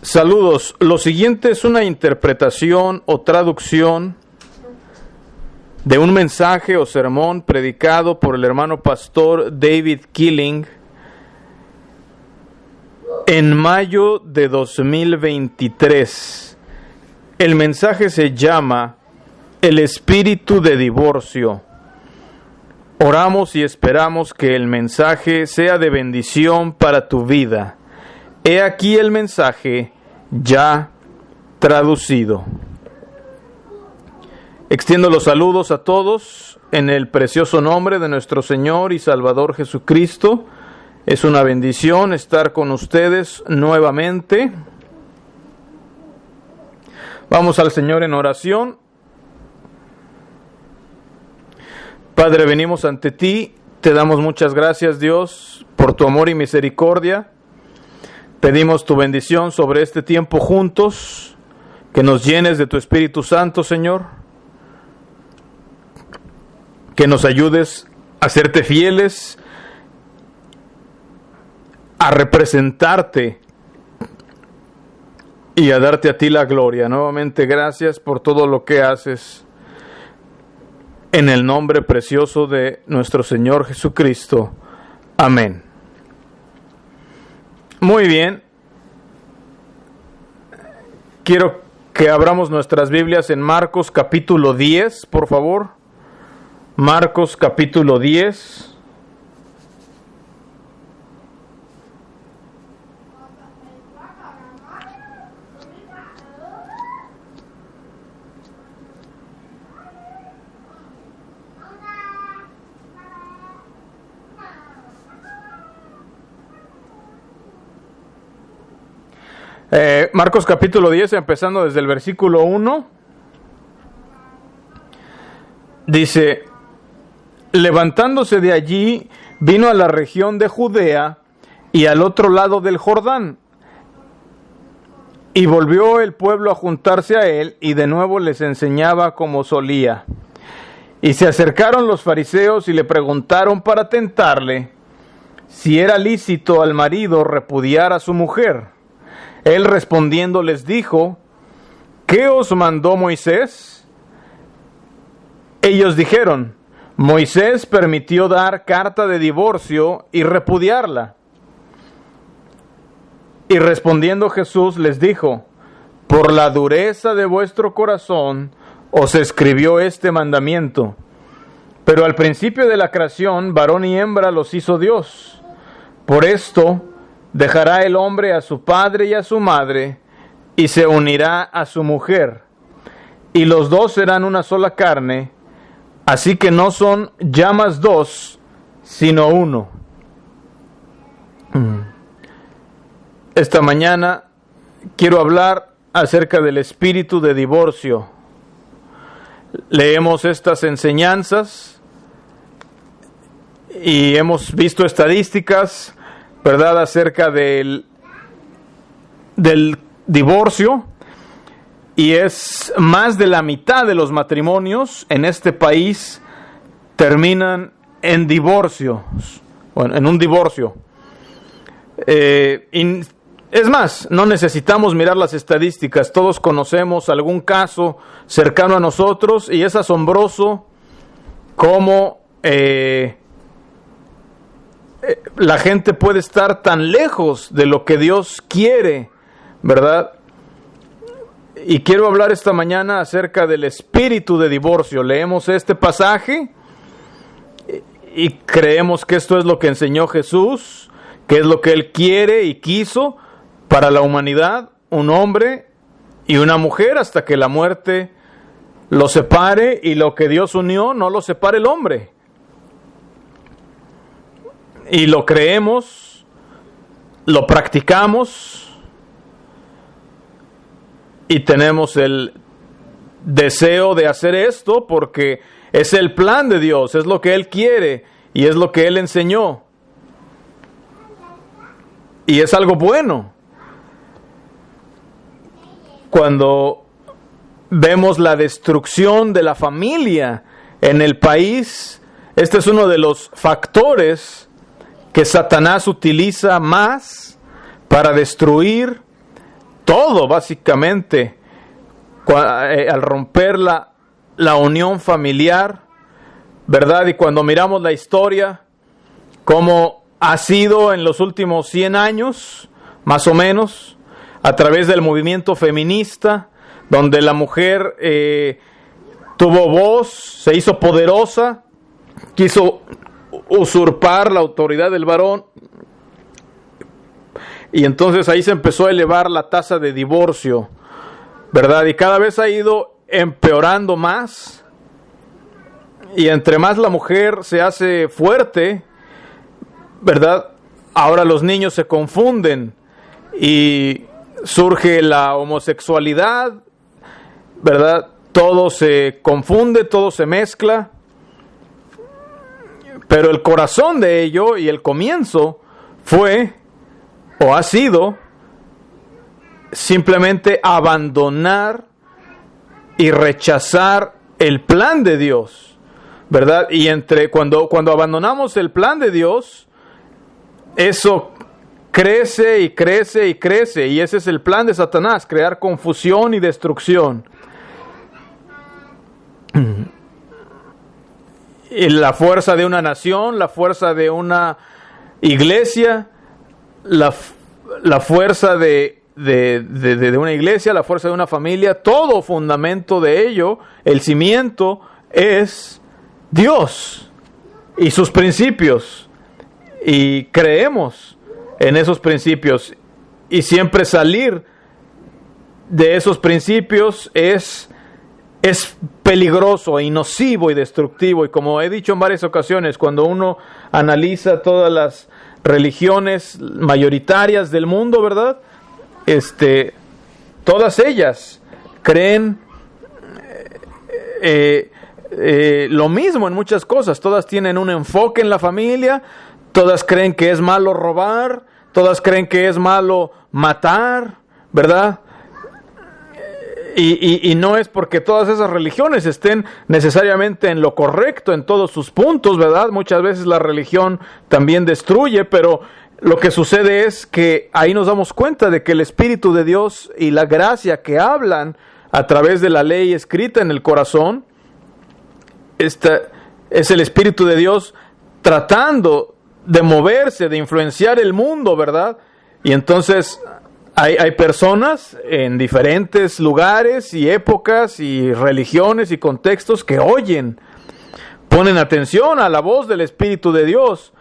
Saludos. Lo siguiente es una interpretación o traducción de un mensaje o sermón predicado por el hermano pastor David Killing en mayo de 2023. El mensaje se llama El espíritu de divorcio. Oramos y esperamos que el mensaje sea de bendición para tu vida. He aquí el mensaje ya traducido. Extiendo los saludos a todos en el precioso nombre de nuestro Señor y Salvador Jesucristo. Es una bendición estar con ustedes nuevamente. Vamos al Señor en oración. Padre, venimos ante ti, te damos muchas gracias, Dios, por tu amor y misericordia. Pedimos tu bendición sobre este tiempo juntos, que nos llenes de tu Espíritu Santo, Señor, que nos ayudes a serte fieles, a representarte y a darte a ti la gloria. Nuevamente, gracias por todo lo que haces. En el nombre precioso de nuestro Señor Jesucristo. Amén. Muy bien. Quiero que abramos nuestras Biblias en Marcos capítulo 10, por favor. Marcos capítulo 10. Marcos capítulo 10, empezando desde el versículo 1, dice: levantándose de allí, vino a la región de Judea y al otro lado del Jordán, y volvió el pueblo a juntarse a él, y de nuevo les enseñaba como solía. Y se acercaron los fariseos y le preguntaron para tentarle si era lícito al marido repudiar a su mujer. Él respondiendo les dijo: ¿qué os mandó Moisés? Ellos dijeron: Moisés permitió dar carta de divorcio y repudiarla. Y respondiendo Jesús les dijo: por la dureza de vuestro corazón os escribió este mandamiento. Pero al principio de la creación, varón y hembra los hizo Dios. Por esto dejará el hombre a su padre y a su madre, y se unirá a su mujer, y los dos serán una sola carne. Así que no son ya más dos, sino uno. Esta mañana quiero hablar acerca del espíritu de divorcio. Leemos estas enseñanzas y hemos visto estadísticas, ¿verdad?, acerca del divorcio, y es más de la mitad de los matrimonios en este país terminan en divorcios, bueno, en un divorcio. Es más, no necesitamos mirar las estadísticas, todos conocemos algún caso cercano a nosotros, y es asombroso cómo la gente puede estar tan lejos de lo que Dios quiere, ¿verdad? Y quiero hablar esta mañana acerca del espíritu de divorcio. Leemos este pasaje y creemos que esto es lo que enseñó Jesús, que es lo que Él quiere y quiso para la humanidad, un hombre y una mujer, hasta que la muerte los separe, y lo que Dios unió no lo separe el hombre. Y lo creemos, lo practicamos y tenemos el deseo de hacer esto porque es el plan de Dios, es lo que Él quiere y es lo que Él enseñó. Y es algo bueno. Cuando vemos la destrucción de la familia en el país, este es uno de los factores que Satanás utiliza más para destruir todo básicamente, al romper la unión familiar, ¿verdad? Y cuando miramos la historia, como ha sido en los últimos 100 años, más o menos, a través del movimiento feminista, donde la mujer tuvo voz, se hizo poderosa, quiso usurpar la autoridad del varón, y entonces ahí se empezó a elevar la tasa de divorcio, ¿verdad? Y cada vez ha ido empeorando más, y entre más la mujer se hace fuerte, ¿verdad? Ahora los niños se confunden y surge la homosexualidad, ¿verdad? Todo se confunde, todo se mezcla, pero el corazón de ello y el comienzo fue o ha sido simplemente abandonar y rechazar el plan de Dios, ¿verdad? Y cuando abandonamos el plan de Dios, eso crece y crece y crece, y ese es el plan de Satanás, crear confusión y destrucción. Y la fuerza de una nación, la fuerza de una iglesia, la fuerza de una iglesia, la fuerza de una familia, todo fundamento de ello, el cimiento es Dios y sus principios, y creemos en esos principios, y siempre salir de esos principios es peligroso y nocivo y destructivo. Y como he dicho en varias ocasiones, cuando uno analiza todas las religiones mayoritarias del mundo, ¿verdad? Todas ellas creen lo mismo en muchas cosas. Todas tienen un enfoque en la familia, todas creen que es malo robar, todas creen que es malo matar, ¿verdad? Y no es porque todas esas religiones estén necesariamente en lo correcto en todos sus puntos, ¿verdad? Muchas veces la religión también destruye, pero lo que sucede es que ahí nos damos cuenta de que el Espíritu de Dios y la gracia que hablan a través de la ley escrita en el corazón, es el Espíritu de Dios tratando de moverse, de influenciar el mundo, ¿verdad? Y entonces hay personas en diferentes lugares y épocas y religiones y contextos que oyen, ponen atención a la voz del Espíritu de Dios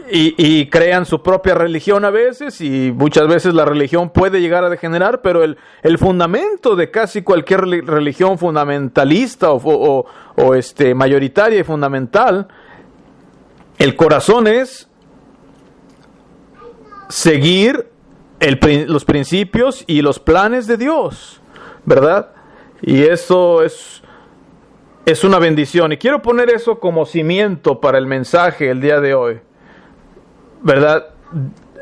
y crean su propia religión a veces, y muchas veces la religión puede llegar a degenerar, pero el fundamento de casi cualquier religión fundamentalista o mayoritaria y fundamental, el corazón es seguir los principios y los planes de Dios, ¿verdad? Y eso es una bendición. Y quiero poner eso como cimiento para el mensaje el día de hoy, ¿verdad?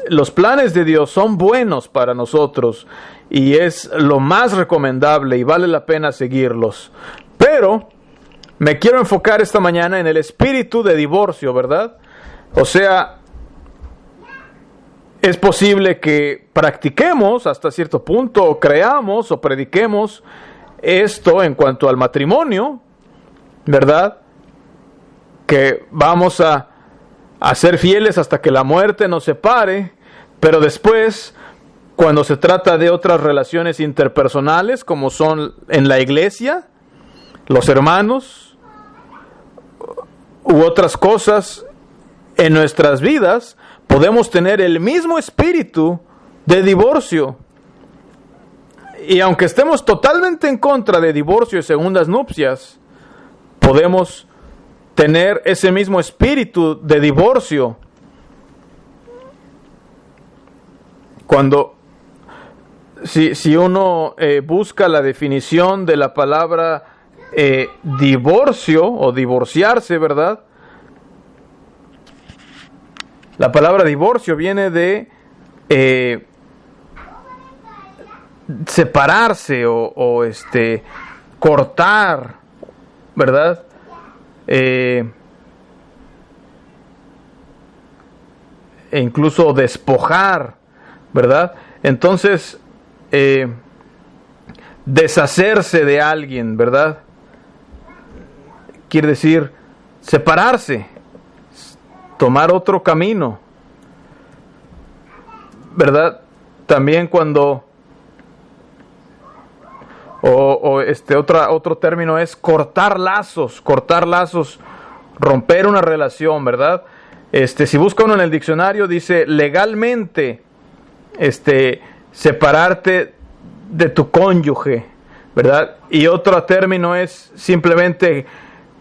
Los planes de Dios son buenos para nosotros y es lo más recomendable y vale la pena seguirlos. Pero me quiero enfocar esta mañana en el espíritu de divorcio, ¿verdad? O sea, es posible que practiquemos hasta cierto punto, o creamos o prediquemos esto en cuanto al matrimonio, ¿verdad? Que vamos a ser fieles hasta que la muerte nos separe, pero después, cuando se trata de otras relaciones interpersonales, como son en la iglesia, los hermanos, u otras cosas en nuestras vidas, podemos tener el mismo espíritu de divorcio. Y aunque estemos totalmente en contra de divorcio y segundas nupcias, podemos tener ese mismo espíritu de divorcio. Si uno busca la definición de la palabra divorcio o divorciarse, ¿verdad? La palabra divorcio viene de separarse o cortar, ¿verdad? E incluso despojar, ¿verdad? Entonces, deshacerse de alguien, ¿verdad? Quiere decir separarse, tomar otro camino, ¿verdad? También cuando otro término es cortar lazos, romper una relación, ¿verdad? Si busca uno en el diccionario, dice legalmente, separarte de tu cónyuge, ¿verdad? Y otro término es simplemente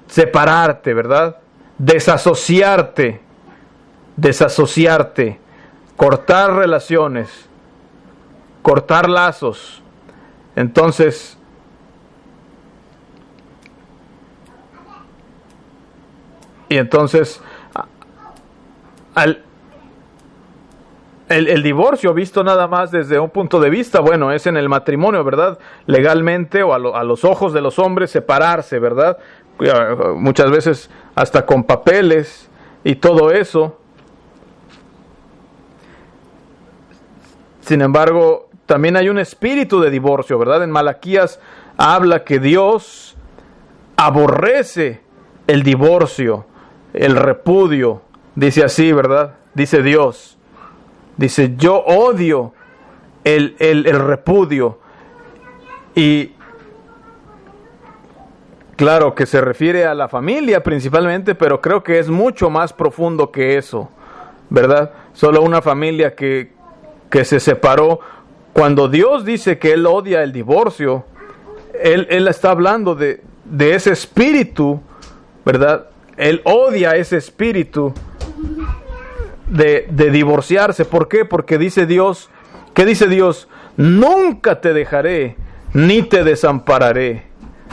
separarte, ¿verdad? Desasociarte, cortar relaciones, cortar lazos. Entonces, el divorcio, visto nada más desde un punto de vista, bueno, es en el matrimonio, ¿verdad? Legalmente o a los ojos de los hombres separarse, ¿verdad? Muchas veces hasta con papeles y todo eso. Sin embargo, también hay un espíritu de divorcio, ¿verdad? En Malaquías habla que Dios aborrece el divorcio, el repudio. Dice así, ¿verdad? Dice Dios. Dice, yo odio el repudio. Y claro que se refiere a la familia principalmente, pero creo que es mucho más profundo que eso, ¿verdad? Solo una familia que se separó. Cuando Dios dice que Él odia el divorcio, Él está hablando de ese espíritu, ¿verdad? Él odia ese espíritu de divorciarse. ¿Por qué? Porque dice Dios, ¿qué dice Dios? Nunca te dejaré, ni te desampararé,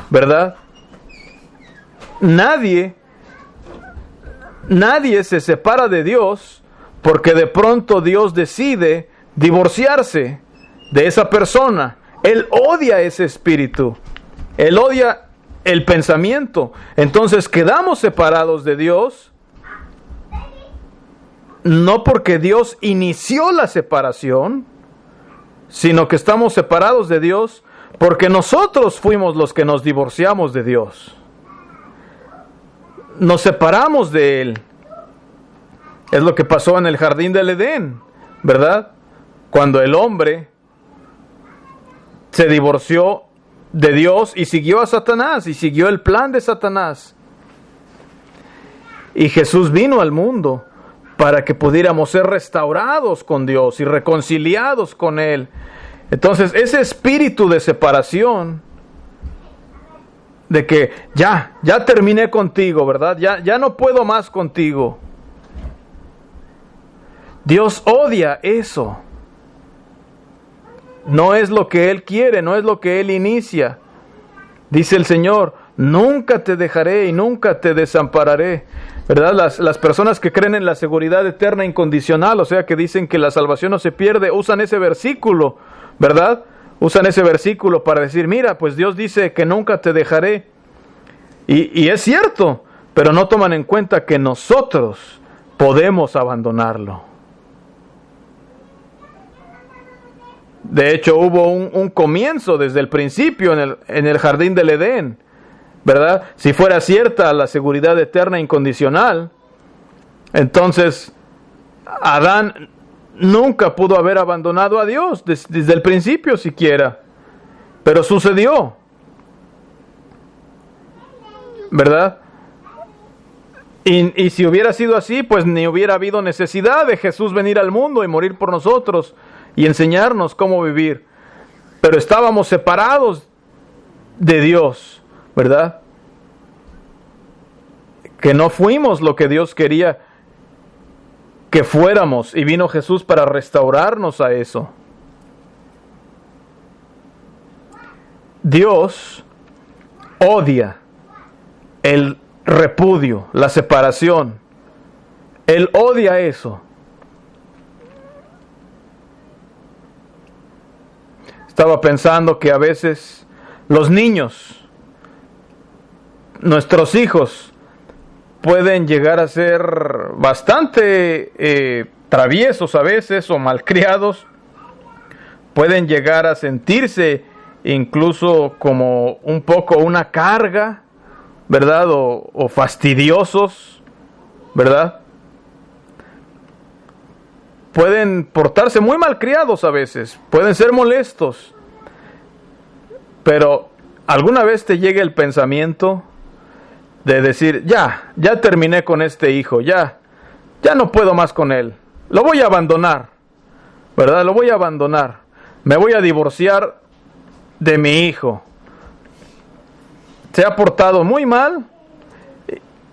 ¿verdad? Nadie se separa de Dios porque de pronto Dios decide divorciarse de esa persona. Él odia ese espíritu. Él odia el pensamiento. Entonces quedamos separados de Dios, no porque Dios inició la separación, sino que estamos separados de Dios porque nosotros fuimos los que nos divorciamos de Dios. Nos separamos de Él. Es lo que pasó en el jardín del Edén, ¿verdad? Cuando el hombre se divorció de Dios y siguió a Satanás, y siguió el plan de Satanás. Y Jesús vino al mundo para que pudiéramos ser restaurados con Dios y reconciliados con Él. Entonces, ese espíritu de separación, de que ya terminé contigo, ¿verdad? Ya no puedo más contigo. Dios odia eso. No es lo que Él quiere, no es lo que Él inicia. Dice el Señor, nunca te dejaré y nunca te desampararé. ¿Verdad? Las personas que creen en la seguridad eterna incondicional, o sea, que dicen que la salvación no se pierde, usan ese versículo, ¿verdad? Usan ese versículo para decir, mira, pues Dios dice que nunca te dejaré. Y es cierto, pero no toman en cuenta que nosotros podemos abandonarlo. De hecho, hubo un comienzo desde el principio en el jardín del Edén, ¿verdad? Si fuera cierta la seguridad eterna incondicional, entonces Adán nunca pudo haber abandonado a Dios desde el principio siquiera. Pero sucedió, ¿verdad? Y si hubiera sido así, pues ni hubiera habido necesidad de Jesús venir al mundo y morir por nosotros y enseñarnos cómo vivir. Pero estábamos separados de Dios, ¿verdad? Que no fuimos lo que Dios quería que fuéramos, y vino Jesús para restaurarnos a eso. Dios odia el repudio, la separación. Él odia eso. Estaba pensando que a veces los niños, nuestros hijos, pueden llegar a ser bastante traviesos a veces o malcriados, pueden llegar a sentirse incluso como un poco una carga, ¿verdad? O fastidiosos, ¿verdad? Pueden portarse muy malcriados a veces, pueden ser molestos, pero ¿alguna vez te llega el pensamiento de decir, ya terminé con este hijo, ya no puedo más con él, lo voy a abandonar, ¿verdad? Lo voy a abandonar, me voy a divorciar de mi hijo. Se ha portado muy mal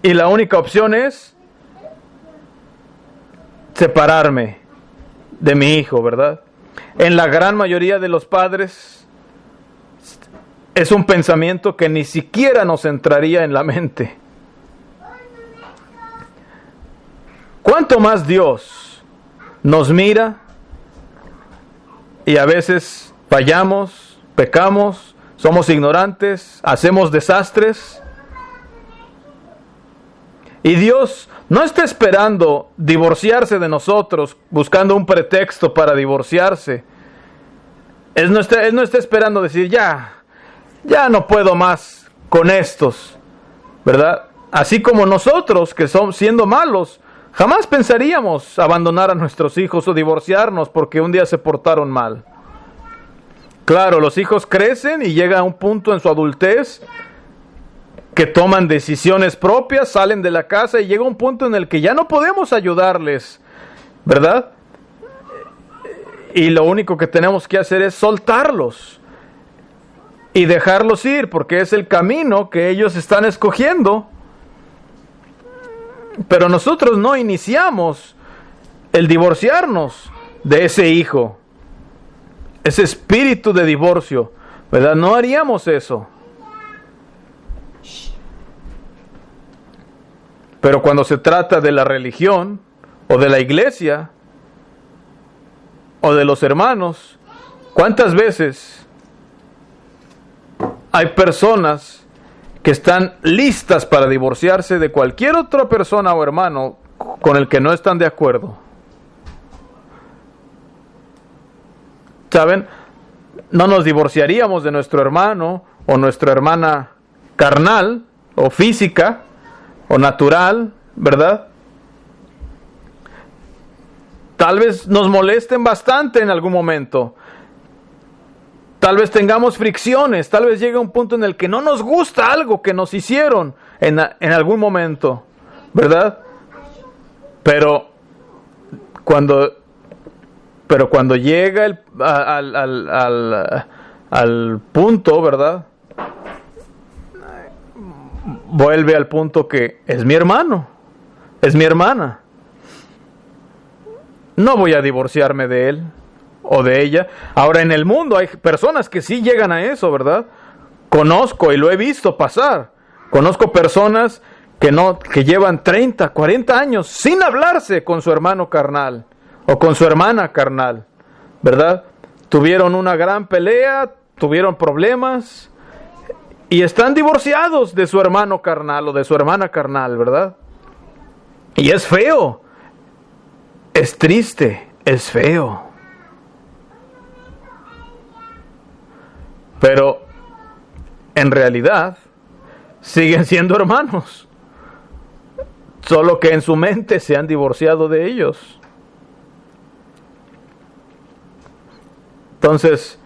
y la única opción es separarme de mi hijo, ¿verdad? En la gran mayoría de los padres es un pensamiento que ni siquiera nos entraría en la mente. ¿Cuánto más Dios nos mira y a veces fallamos, pecamos, somos ignorantes, hacemos desastres? Y Dios no está esperando divorciarse de nosotros, buscando un pretexto para divorciarse. Él no está esperando decir, ya no puedo más con estos, ¿verdad? Así como nosotros, que somos siendo malos, jamás pensaríamos abandonar a nuestros hijos o divorciarnos porque un día se portaron mal. Claro, los hijos crecen y llega a un punto en su adultez que toman decisiones propias, salen de la casa y llega un punto en el que ya no podemos ayudarles, ¿verdad? Y lo único que tenemos que hacer es soltarlos y dejarlos ir, porque es el camino que ellos están escogiendo. Pero nosotros no iniciamos el divorciarnos de ese hijo, ese espíritu de divorcio, ¿verdad? No haríamos eso. Pero cuando se trata de la religión, o de la iglesia, o de los hermanos, ¿cuántas veces hay personas que están listas para divorciarse de cualquier otra persona o hermano con el que no están de acuerdo? ¿Saben? No nos divorciaríamos de nuestro hermano o nuestra hermana carnal o física o natural, ¿verdad? Tal vez nos molesten bastante en algún momento. Tal vez tengamos fricciones, tal vez llegue un punto en el que no nos gusta algo que nos hicieron en algún momento, ¿verdad? Pero cuando llega al punto, ¿verdad? Vuelve al punto que es mi hermano, es mi hermana. No voy a divorciarme de él o de ella. Ahora, en el mundo hay personas que sí llegan a eso, ¿verdad? Conozco y lo he visto pasar. Conozco personas que llevan 30, 40 años sin hablarse con su hermano carnal o con su hermana carnal, ¿verdad? Tuvieron una gran pelea, tuvieron problemas y están divorciados de su hermano carnal o de su hermana carnal, ¿verdad? Y es feo, es triste, es feo. Pero en realidad siguen siendo hermanos, solo que en su mente se han divorciado de ellos. Entonces,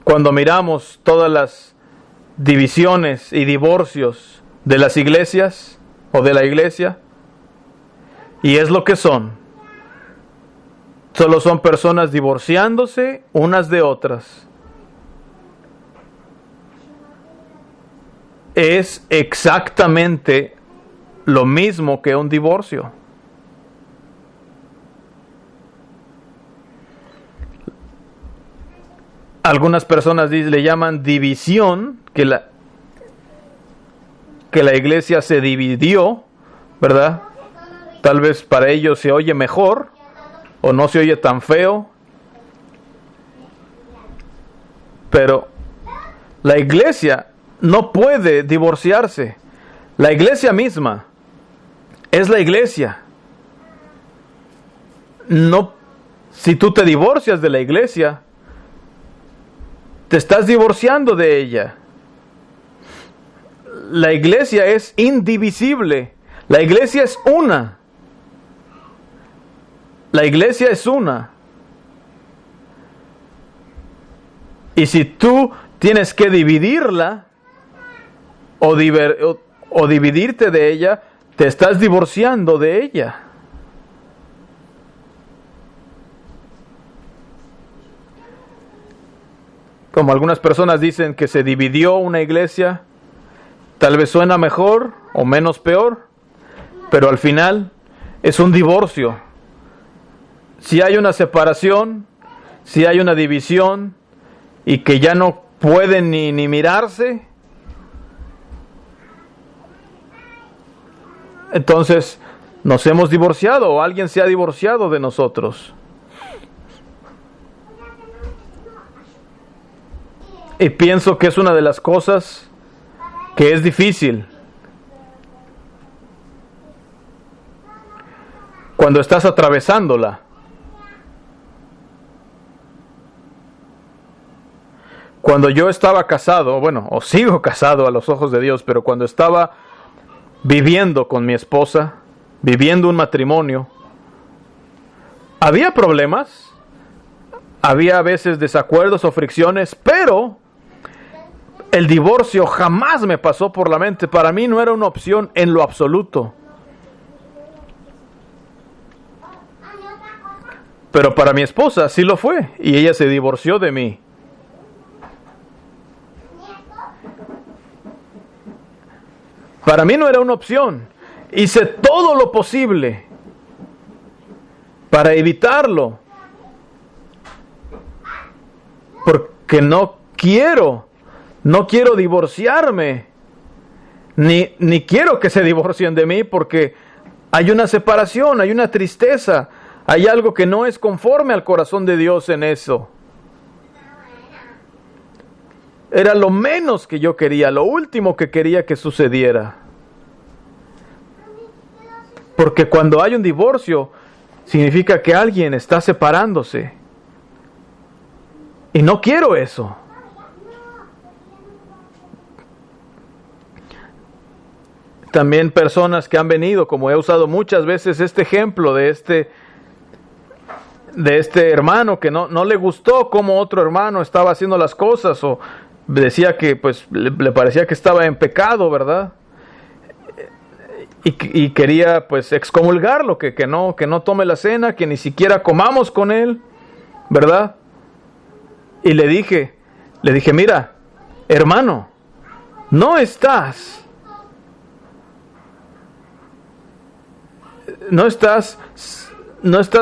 cuando miramos todas las divisiones y divorcios de las iglesias o de la iglesia, y es lo que son, solo son personas divorciándose unas de otras. Es exactamente lo mismo que un divorcio. Algunas personas le llaman división, que la iglesia se dividió, ¿verdad? Tal vez para ellos se oye mejor o no se oye tan feo. Pero la iglesia no puede divorciarse. La iglesia misma es la iglesia. No, si tú te divorcias de la iglesia, te estás divorciando de ella. La iglesia es indivisible. La iglesia es una. La iglesia es una. Y si tú tienes que dividirla o dividirte de ella, te estás divorciando de ella. Como algunas personas dicen que se dividió una iglesia, tal vez suena mejor o menos peor, pero al final es un divorcio. Si hay una separación, si hay una división y que ya no pueden ni mirarse, entonces nos hemos divorciado o alguien se ha divorciado de nosotros. Y pienso que es una de las cosas que es difícil. Cuando estás atravesándola. Cuando yo estaba casado, bueno, o sigo casado a los ojos de Dios, pero cuando estaba viviendo con mi esposa, viviendo un matrimonio, había problemas, había a veces desacuerdos o fricciones, pero el divorcio jamás me pasó por la mente. Para mí no era una opción en lo absoluto. Pero para mi esposa sí lo fue, y ella se divorció de mí. Para mí no era una opción. Hice todo lo posible para evitarlo. Porque no quiero divorciarme. Ni quiero que se divorcien de mí, porque hay una separación, hay una tristeza, hay algo que no es conforme al corazón de Dios en eso. Era lo menos que yo quería, lo último que quería que sucediera. Porque cuando hay un divorcio, significa que alguien está separándose. Y no quiero eso. También personas que han venido, como he usado muchas veces este ejemplo de este hermano que no le gustó cómo otro hermano estaba haciendo las cosas, o decía que pues le parecía que estaba en pecado, ¿verdad? Y quería pues excomulgarlo, que no tome la cena, que ni siquiera comamos con él, ¿verdad? Y le dije, mira, hermano, no estás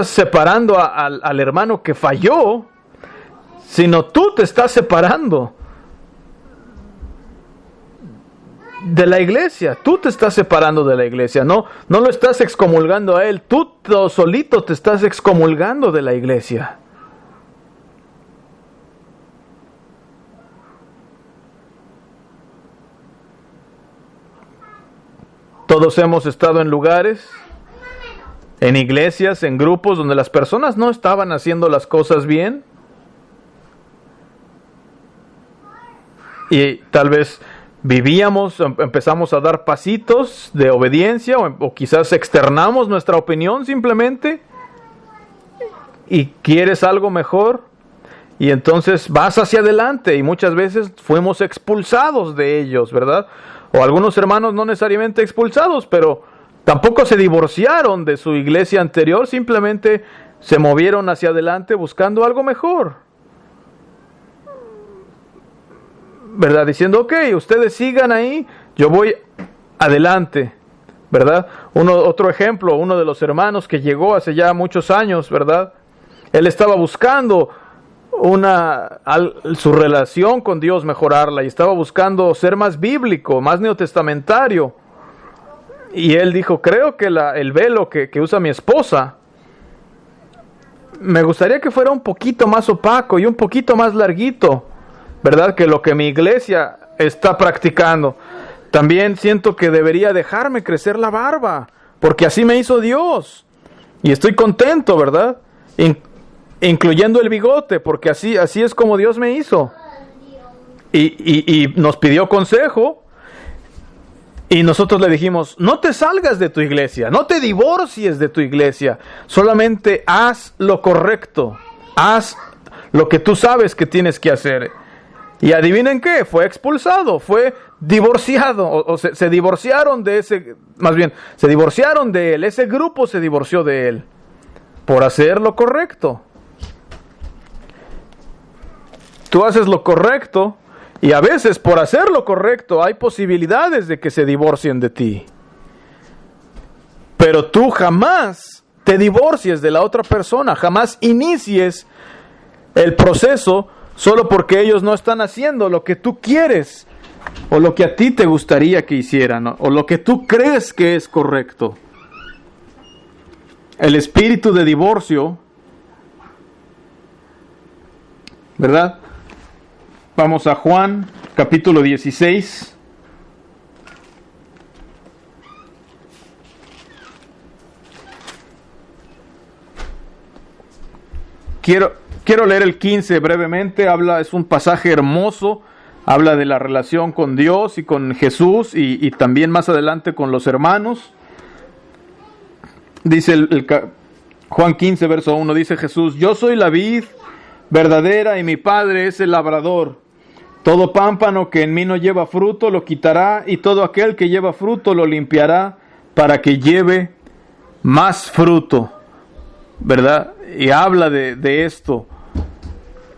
separando al hermano que falló, sino tú te estás separando de la iglesia. Tú te estás separando de la iglesia. No lo estás excomulgando a él. Tú solito te estás excomulgando de la iglesia. Todos hemos estado en lugares, en iglesias, en grupos donde las personas no estaban haciendo las cosas bien. Y tal vez empezamos a dar pasitos de obediencia, o quizás externamos nuestra opinión simplemente, y quieres algo mejor, y entonces vas hacia adelante, y muchas veces fuimos expulsados de ellos, ¿verdad? O algunos hermanos no necesariamente expulsados, pero tampoco se divorciaron de su iglesia anterior, simplemente se movieron hacia adelante buscando algo mejor, ¿verdad? Diciendo, ok, ustedes sigan ahí, yo voy adelante, ¿verdad? Otro ejemplo, uno de los hermanos que llegó hace ya muchos años, ¿verdad? Él estaba buscando su relación con Dios, mejorarla, y estaba buscando ser más bíblico, más neotestamentario. Y él dijo, creo que el velo que usa mi esposa, me gustaría que fuera un poquito más opaco y un poquito más larguito, ¿verdad? Que lo que mi iglesia está practicando. También siento que debería dejarme crecer la barba, porque así me hizo Dios. Y estoy contento, ¿verdad? Incluyendo el bigote, porque así es como Dios me hizo. y nos pidió consejo. Y nosotros le dijimos, no te salgas de tu iglesia, no te divorcies de tu iglesia, solamente haz lo correcto, haz lo que tú sabes que tienes que hacer. Y adivinen qué, fue expulsado, fue divorciado, o se divorciaron de ese, más bien, se divorciaron de él, ese grupo se divorció de él, por hacer lo correcto. Tú haces lo correcto, y a veces por hacer lo correcto hay posibilidades de que se divorcien de ti. Pero tú jamás te divorcies de la otra persona, jamás inicies el proceso solo porque ellos no están haciendo lo que tú quieres o lo que a ti te gustaría que hicieran, ¿no? O lo que tú crees que es correcto. El espíritu de divorcio, ¿verdad? Vamos a Juan, capítulo 16. Quiero leer el 15 brevemente. Es un pasaje hermoso. Habla de la relación con Dios y con Jesús y también más adelante con los hermanos. Dice Juan 15, verso 1, dice Jesús: yo soy la vid verdadera y mi Padre es el labrador. Todo pámpano que en mí no lleva fruto lo quitará, y todo aquel que lleva fruto lo limpiará para que lleve más fruto, ¿verdad? Y habla de esto.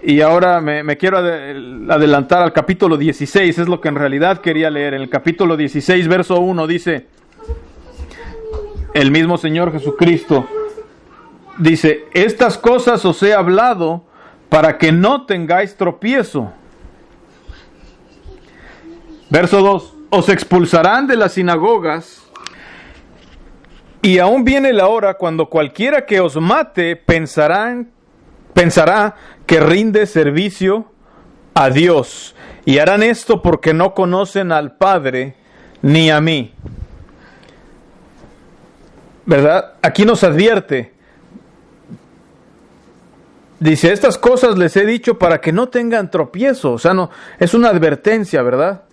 Y ahora me quiero adelantar al capítulo 16, es lo que en realidad quería leer. En el capítulo 16, verso 1 dice, el mismo Señor Jesucristo dice: estas cosas os he hablado para que no tengáis tropiezo. Verso 2, os expulsarán de las sinagogas, y aún viene la hora cuando cualquiera que os mate pensará que rinde servicio a Dios, y harán esto porque no conocen al Padre ni a mí. ¿Verdad? Aquí nos advierte. Dice, estas cosas les he dicho para que no tengan tropiezo. O sea, no, es una advertencia, ¿verdad?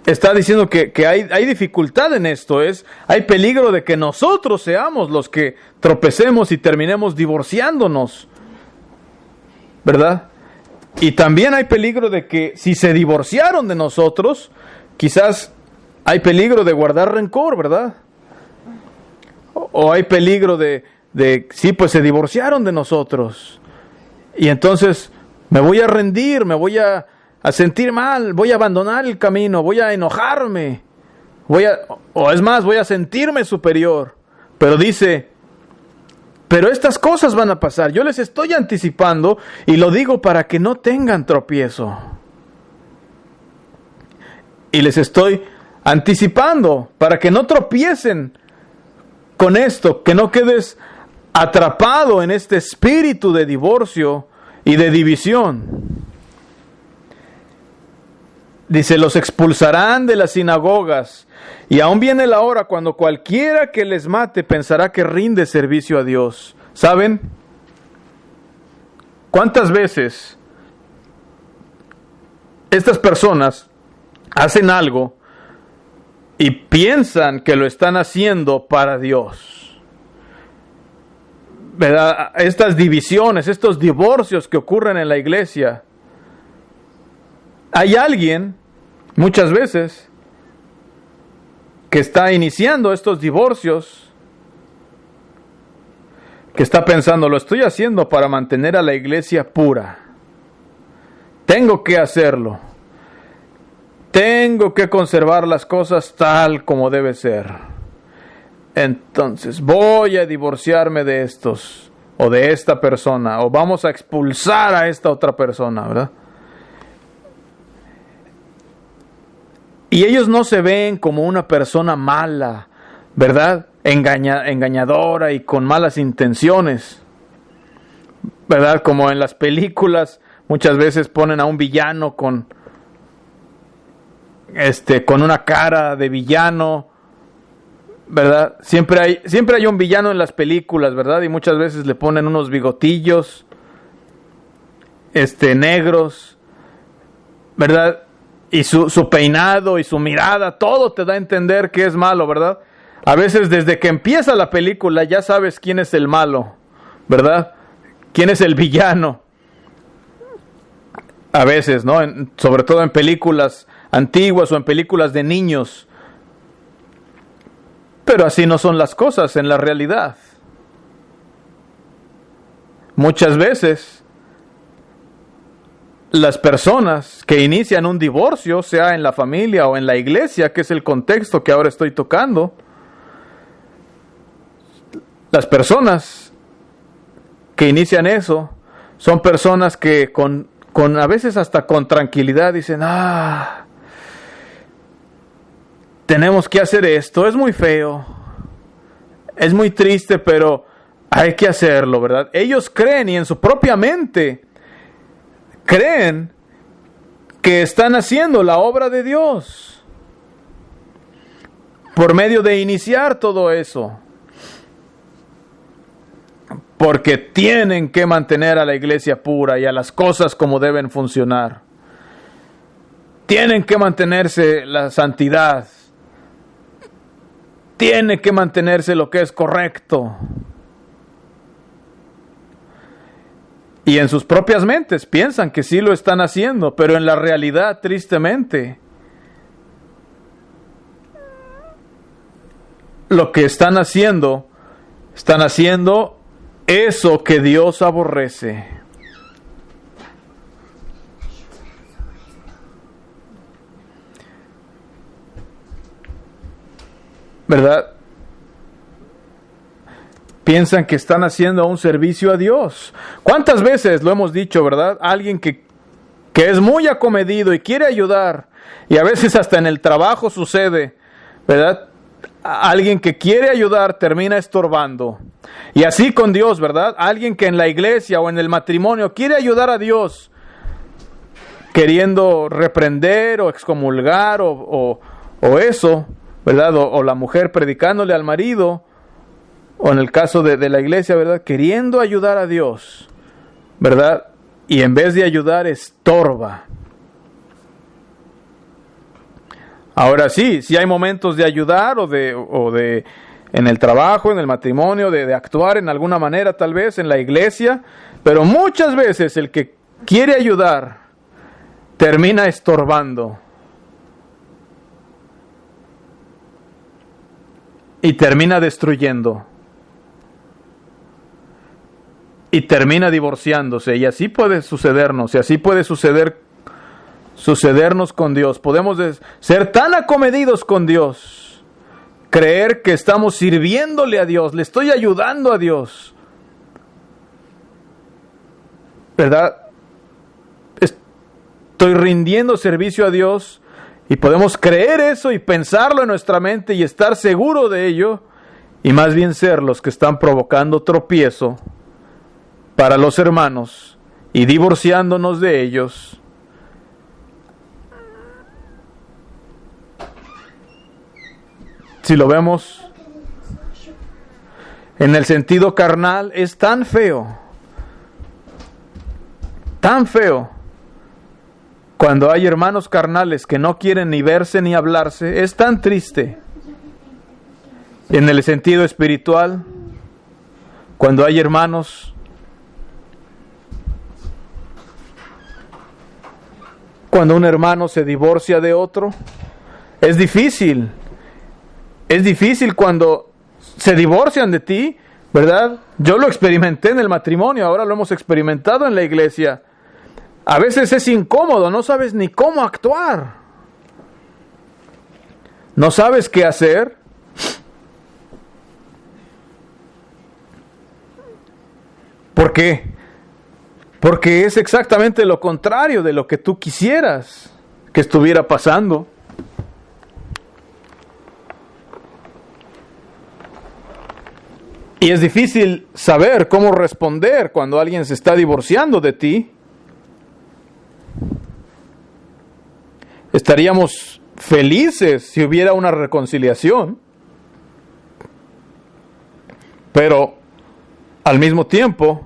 Está diciendo que hay dificultad en esto, hay peligro de que nosotros seamos los que tropecemos y terminemos divorciándonos, ¿verdad? Y también hay peligro de que si se divorciaron de nosotros, quizás hay peligro de guardar rencor, ¿verdad? O hay peligro de sí, pues se divorciaron de nosotros, y entonces me voy a rendir, me voy a sentir mal, voy a abandonar el camino, voy a enojarme, voy a sentirme superior. Pero dice, pero estas cosas van a pasar, yo les estoy anticipando y lo digo para que no tengan tropiezo. Y les estoy anticipando para que no tropiecen con esto, que no quedes atrapado en este espíritu de divorcio y de división. Dice, los expulsarán de las sinagogas, y aún viene la hora cuando cualquiera que les mate pensará que rinde servicio a Dios. ¿Saben? ¿Cuántas veces estas personas hacen algo y piensan que lo están haciendo para Dios? ¿Verdad? Estas divisiones, estos divorcios que ocurren en la iglesia. Hay alguien, muchas veces, que está iniciando estos divorcios, que está pensando, lo estoy haciendo para mantener a la iglesia pura. Tengo que hacerlo. Tengo que conservar las cosas tal como debe ser. Entonces, voy a divorciarme de estos, o de esta persona, o vamos a expulsar a esta otra persona, ¿verdad? Y ellos no se ven como una persona mala, ¿verdad? Engañadora y con malas intenciones, ¿verdad? Como en las películas muchas veces ponen a un villano con una cara de villano, ¿verdad? Siempre hay un villano en las películas, ¿verdad? Y muchas veces le ponen unos bigotillos negros, ¿verdad? Y su peinado y su mirada, todo te da a entender que es malo, ¿verdad? A veces desde que empieza la película ya sabes quién es el malo, ¿verdad? ¿Quién es el villano? A veces, ¿no? Sobre todo en películas antiguas o en películas de niños. Pero así no son las cosas en la realidad. Muchas veces las personas que inician un divorcio, sea en la familia o en la iglesia, que es el contexto que ahora estoy tocando, las personas que inician eso son personas que con a veces hasta con tranquilidad dicen, tenemos que hacer esto, es muy feo, es muy triste, pero hay que hacerlo, ¿verdad? Ellos creen y en su propia mente creen que están haciendo la obra de Dios por medio de iniciar todo eso. Porque tienen que mantener a la iglesia pura y a las cosas como deben funcionar. Tienen que mantenerse la santidad. Tiene que mantenerse lo que es correcto. Y en sus propias mentes piensan que sí lo están haciendo, pero en la realidad, tristemente, lo que están haciendo eso que Dios aborrece. ¿Verdad? Piensan que están haciendo un servicio a Dios. ¿Cuántas veces lo hemos dicho, verdad? Alguien que es muy acomedido y quiere ayudar, y a veces hasta en el trabajo sucede, ¿verdad? Alguien que quiere ayudar termina estorbando. Y así con Dios, ¿verdad? Alguien que en la iglesia o en el matrimonio quiere ayudar a Dios, queriendo reprender o excomulgar o eso, ¿verdad? O la mujer predicándole al marido, o en el caso de la iglesia, ¿verdad? Queriendo ayudar a Dios, ¿verdad? Y en vez de ayudar, estorba. Ahora sí hay momentos de ayudar o de en el trabajo, en el matrimonio, de actuar en alguna manera tal vez en la iglesia, pero muchas veces el que quiere ayudar termina estorbando y termina destruyendo y termina divorciándose, y así puede sucedernos, y así puede sucedernos con Dios. Podemos ser tan acomedidos con Dios, creer que estamos sirviéndole a Dios, le estoy ayudando a Dios, ¿verdad? Estoy rindiendo servicio a Dios, y podemos creer eso y pensarlo en nuestra mente y estar seguro de ello, y más bien ser los que están provocando tropiezo para los hermanos y divorciándonos de ellos. Si lo vemos en el sentido carnal, es tan feo cuando hay hermanos carnales que no quieren ni verse ni hablarse. Es tan triste. En el sentido espiritual, cuando hay hermanos cuando un hermano se divorcia de otro, es difícil. Es difícil cuando se divorcian de ti, ¿verdad? Yo lo experimenté en el matrimonio, ahora lo hemos experimentado en la iglesia. A veces es incómodo, no sabes ni cómo actuar. No sabes qué hacer. ¿Por qué? Porque es exactamente lo contrario de lo que tú quisieras que estuviera pasando. Y es difícil saber cómo responder cuando alguien se está divorciando de ti. Estaríamos felices si hubiera una reconciliación, pero al mismo tiempo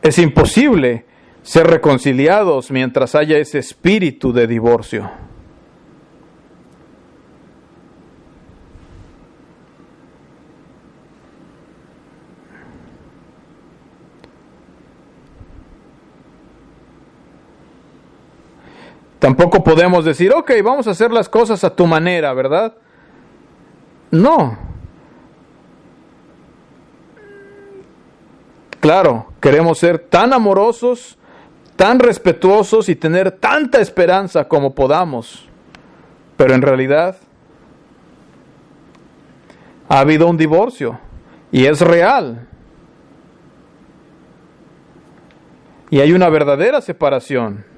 es imposible ser reconciliados mientras haya ese espíritu de divorcio. Tampoco podemos decir, ok, vamos a hacer las cosas a tu manera, ¿verdad? No. Claro, queremos ser tan amorosos, tan respetuosos y tener tanta esperanza como podamos. Pero en realidad ha habido un divorcio y es real. Y hay una verdadera separación.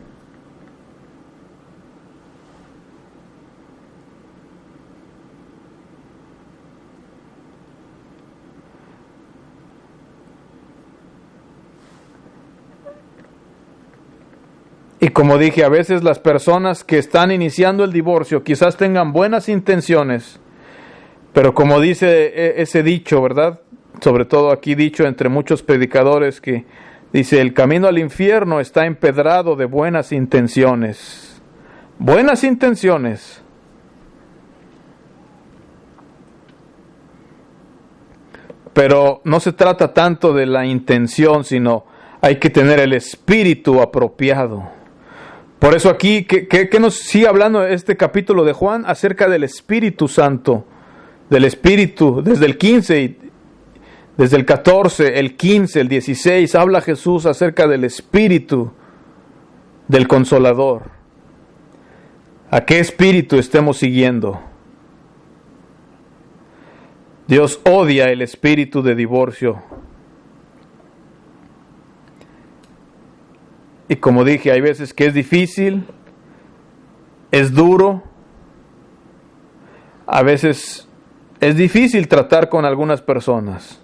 Y como dije, a veces las personas que están iniciando el divorcio quizás tengan buenas intenciones, pero como dice ese dicho, ¿verdad? Sobre todo aquí dicho entre muchos predicadores, que dice, el camino al infierno está empedrado de buenas intenciones. Buenas intenciones. Pero no se trata tanto de la intención, sino hay que tener el espíritu apropiado. Por eso aquí, ¿qué nos sigue hablando este capítulo de Juan? Acerca del Espíritu Santo, del Espíritu, desde el 15, desde el 14, el 15, el 16, habla Jesús acerca del Espíritu, del Consolador. ¿A qué Espíritu estemos siguiendo? Dios odia el espíritu de divorcio. Y como dije, hay veces que es difícil, es duro, a veces es difícil tratar con algunas personas.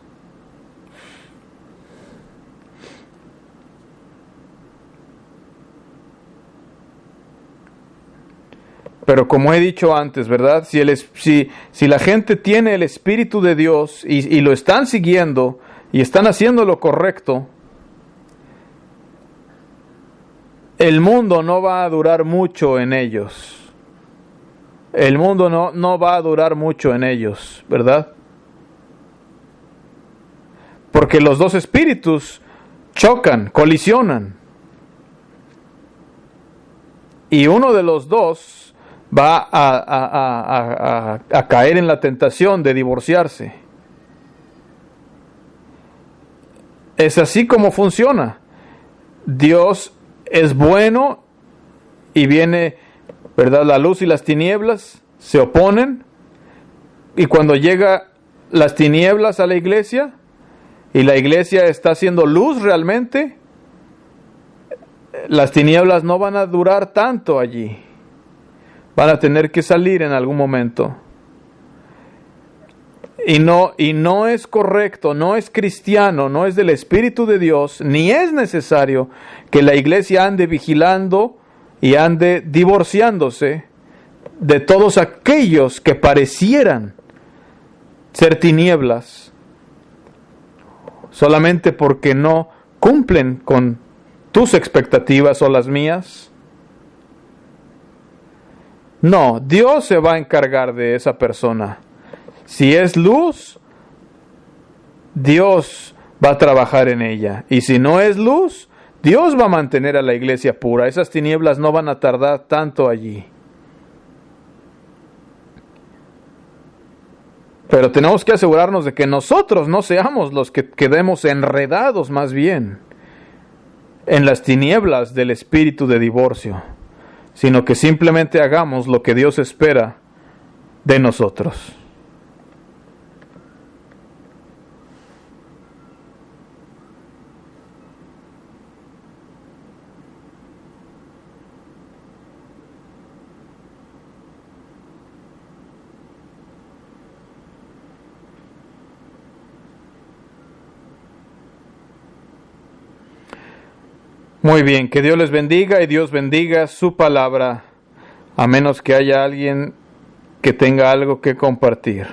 Pero como he dicho antes, ¿verdad? Si la gente tiene el Espíritu de Dios y lo están siguiendo y están haciendo lo correcto, el mundo no va a durar mucho en ellos. El mundo no va a durar mucho en ellos, ¿verdad? Porque los dos espíritus chocan, colisionan. Y uno de los dos va a caer en la tentación de divorciarse. Es así como funciona. Dios es bueno y viene, ¿verdad? La luz y las tinieblas se oponen, y cuando llega las tinieblas a la iglesia y la iglesia está haciendo luz realmente, las tinieblas no van a durar tanto allí, van a tener que salir en algún momento. Y no es correcto, no es cristiano, no es del Espíritu de Dios, ni es necesario que la iglesia ande vigilando y ande divorciándose de todos aquellos que parecieran ser tinieblas, solamente porque no cumplen con tus expectativas o las mías. No, Dios se va a encargar de esa persona. Si es luz, Dios va a trabajar en ella. Y si no es luz, Dios va a mantener a la iglesia pura. Esas tinieblas no van a tardar tanto allí. Pero tenemos que asegurarnos de que nosotros no seamos los que quedemos enredados más bien en las tinieblas del espíritu de divorcio, sino que simplemente hagamos lo que Dios espera de nosotros. Muy bien, que Dios les bendiga y Dios bendiga su palabra, a menos que haya alguien que tenga algo que compartir.